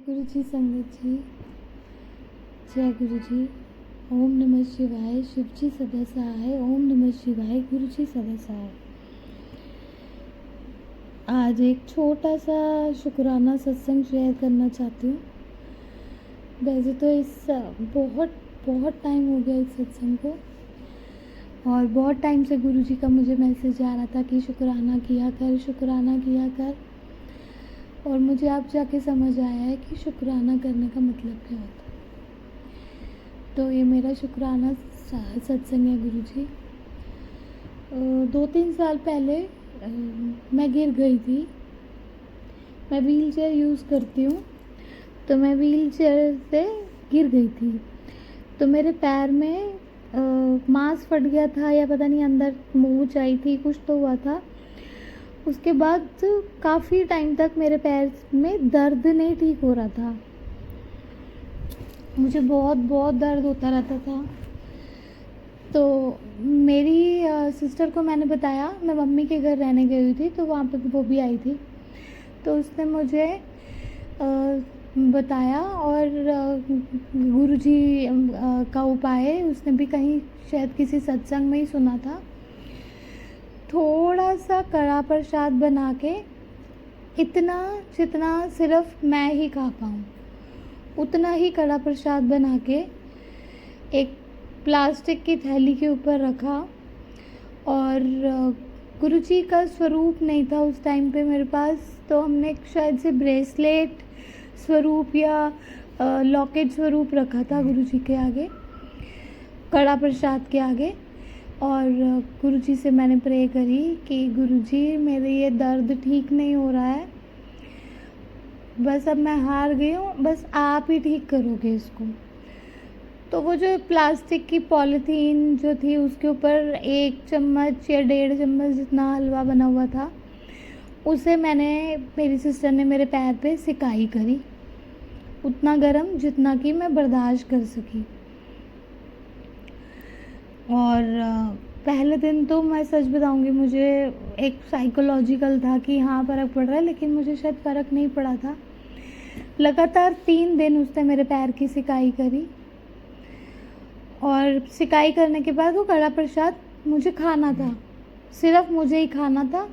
गुरु जी संगत जी, जय गुरु जी। ओम नमः शिवाय। शिव जी सदा सहाय। ओम नमः शिवाय। गुरु जी सदा सहाय। आज एक छोटा सा शुक्राना सत्संग शेयर करना चाहती हूँ। वैसे तो इस बहुत बहुत टाइम हो गया इस सत्संग को, और बहुत टाइम से गुरु जी का मुझे मैसेज आ रहा था कि शुक्राना किया कर, शुक्राना किया कर। और मुझे अब जाके समझ आया है कि शुक्राना करने का मतलब क्या होता है। तो ये मेरा शुक्राना सत्संग है गुरु जी। 2-3 साल पहले मैं गिर गई थी। मैं व्हील चेयर यूज़ करती हूँ, तो मैं व्हील चेयर से गिर गई थी। तो मेरे पैर में मांस फट गया था, या पता नहीं अंदर मूंछ आई थी, कुछ तो हुआ था। उसके बाद काफ़ी टाइम तक मेरे पैर में दर्द नहीं ठीक हो रहा था। मुझे बहुत बहुत दर्द होता रहता था। तो मेरी सिस्टर को मैंने बताया, मैं मम्मी के घर रहने गई हुई थी, तो वहाँ पे वो भी आई थी। तो उसने मुझे बताया, और गुरुजी का उपाय उसने भी कहीं शायद किसी सत्संग में ही सुना था। थोड़ा सा कड़ा प्रसाद बना के, इतना जितना सिर्फ मैं ही खा पाऊँ उतना ही कड़ा प्रसाद बना के एक प्लास्टिक की थैली के ऊपर रखा। और गुरुजी का स्वरूप नहीं था उस टाइम पे मेरे पास, तो हमने शायद से ब्रेसलेट स्वरूप या लॉकेट स्वरूप रखा था गुरुजी के आगे, कड़ा प्रसाद के आगे। और गुरुजी से मैंने प्रे करी कि गुरुजी मेरे ये दर्द ठीक नहीं हो रहा है, बस अब मैं हार गई हूँ, बस आप ही ठीक करोगे इसको। तो वो जो प्लास्टिक की पॉलीथीन जो थी, उसके ऊपर 1 चम्मच या 1.5 चम्मच जितना हलवा बना हुआ था, उसे मेरी सिस्टर ने मेरे पैर पे सिकाई करी, उतना गरम जितना कि मैं बर्दाश्त कर सकी। और पहले दिन तो मैं सच बताऊंगी, मुझे एक साइकोलॉजिकल था कि हाँ फ़र्क पड़ रहा है, लेकिन मुझे शायद फ़र्क नहीं पड़ा था। लगातार 3 दिन उसने मेरे पैर की सिकाई करी, और सिकाई करने के बाद वो कड़ा प्रसाद मुझे खाना था, सिर्फ मुझे ही खाना था।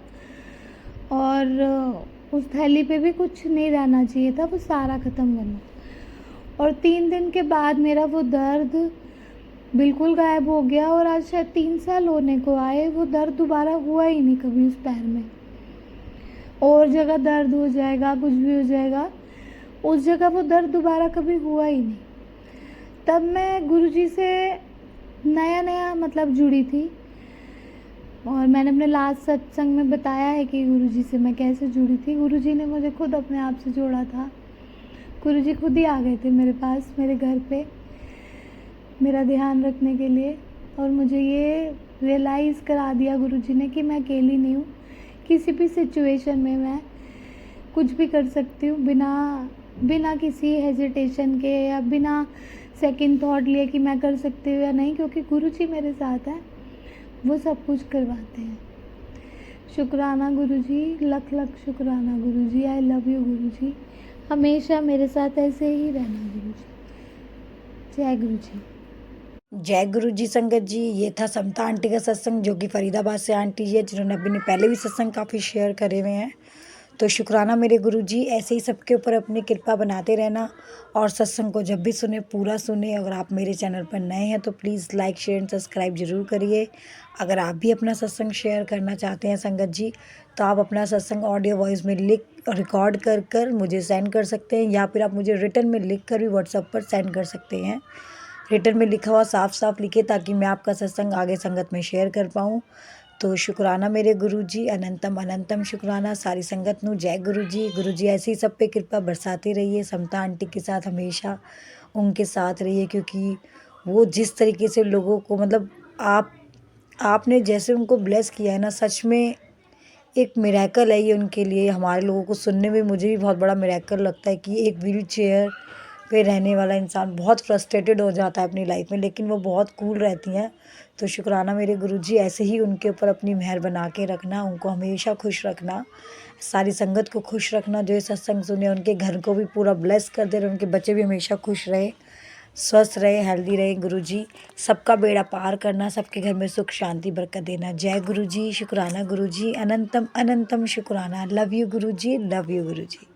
और उस थैली पे भी कुछ नहीं रहना चाहिए था, वो सारा ख़त्म करना। और 3 दिन के बाद मेरा वो दर्द बिल्कुल गायब हो गया, और आज शायद 3 साल होने को आए, वो दर्द दोबारा हुआ ही नहीं कभी उस पैर में। और जगह दर्द हो जाएगा, कुछ भी हो जाएगा, उस जगह वो दर्द दोबारा कभी हुआ ही नहीं। तब मैं गुरुजी से नया नया मतलब जुड़ी थी, और मैंने अपने लास्ट सत्संग में बताया है कि गुरुजी से मैं कैसे जुड़ी थी। गुरुजी ने मुझे खुद अपने आप से जोड़ा था। गुरुजी खुद ही आ गए थे मेरे पास, मेरे घर पे, मेरा ध्यान रखने के लिए। और मुझे ये रियलाइज़ करा दिया गुरुजी ने कि मैं अकेली नहीं हूँ। किसी भी सिचुएशन में मैं कुछ भी कर सकती हूँ, बिना किसी हेजिटेशन के या बिना सेकंड थॉट लिए कि मैं कर सकती हूँ या नहीं, क्योंकि गुरुजी मेरे साथ हैं, वो सब कुछ करवाते हैं। शुक्राना गुरुजी, लख लख शुक्राना गुरुजी। आई लव यू गुरुजी, हमेशा मेरे साथ ऐसे ही रहना गुरुजी। जय गुरुजी। जय गुरु जी संगत जी। ये था समता आंटी का सत्संग, जो कि फरीदाबाद से आंटी जी है, जिन्होंने अपने पहले भी सत्संग काफ़ी शेयर करे हुए हैं। तो शुक्राना मेरे गुरु जी, ऐसे ही सबके ऊपर अपनी कृपा बनाते रहना, और सत्संग को जब भी सुने पूरा सुने। अगर आप मेरे चैनल पर नए हैं तो please like share and subscribe जरूर करिए। अगर आप भी अपना सत्संग शेयर करना चाहते हैं संगत जी, तो आप अपना सत्संग ऑडियो वॉइस में लिख रिकॉर्ड कर मुझे सेंड कर सकते हैं, या फिर आप मुझे रिटर्न में लिख कर भी व्हाट्सएप पर सेंड कर सकते हैं। रिटर्न में लिखा हुआ साफ साफ लिखे, ताकि मैं आपका सत्संग आगे संगत में शेयर कर पाऊँ। तो शुक्राना मेरे गुरुजी, अनंतम अनंतम शुक्राना सारी संगत नू। जय गुरु जी ऐसे ही सब पे कृपा बरसाते रहिए। समता आंटी के साथ हमेशा उनके साथ रहिए, क्योंकि वो जिस तरीके से लोगों को मतलब आपने जैसे उनको ब्लेस किया है ना, सच में एक मिरेकल है ये उनके लिए। हमारे लोगों को सुनने में मुझे भी बहुत बड़ा मिरेकल लगता है कि एक व्हील चेयर पे रहने वाला इंसान बहुत फ्रस्ट्रेटेड हो जाता है अपनी लाइफ में, लेकिन वो बहुत कूल रहती हैं। तो शुक्राना मेरे गुरुजी, ऐसे ही उनके ऊपर अपनी मेहर बना के रखना, उनको हमेशा खुश रखना, सारी संगत को खुश रखना। जो ये सत्संग सुने उनके घर को भी पूरा ब्लेस कर दे, उनके बच्चे भी हमेशा खुश रहे, स्वस्थ रहे, हेल्दी रहे। गुरुजी सबका बेड़ा पार करना, सबके घर में सुख शांति बरकत देना। जय गुरुजी, शुक्राना गुरुजी, अनंतम अनंतम शुक्राना। Love you Guruji, love you Guruji.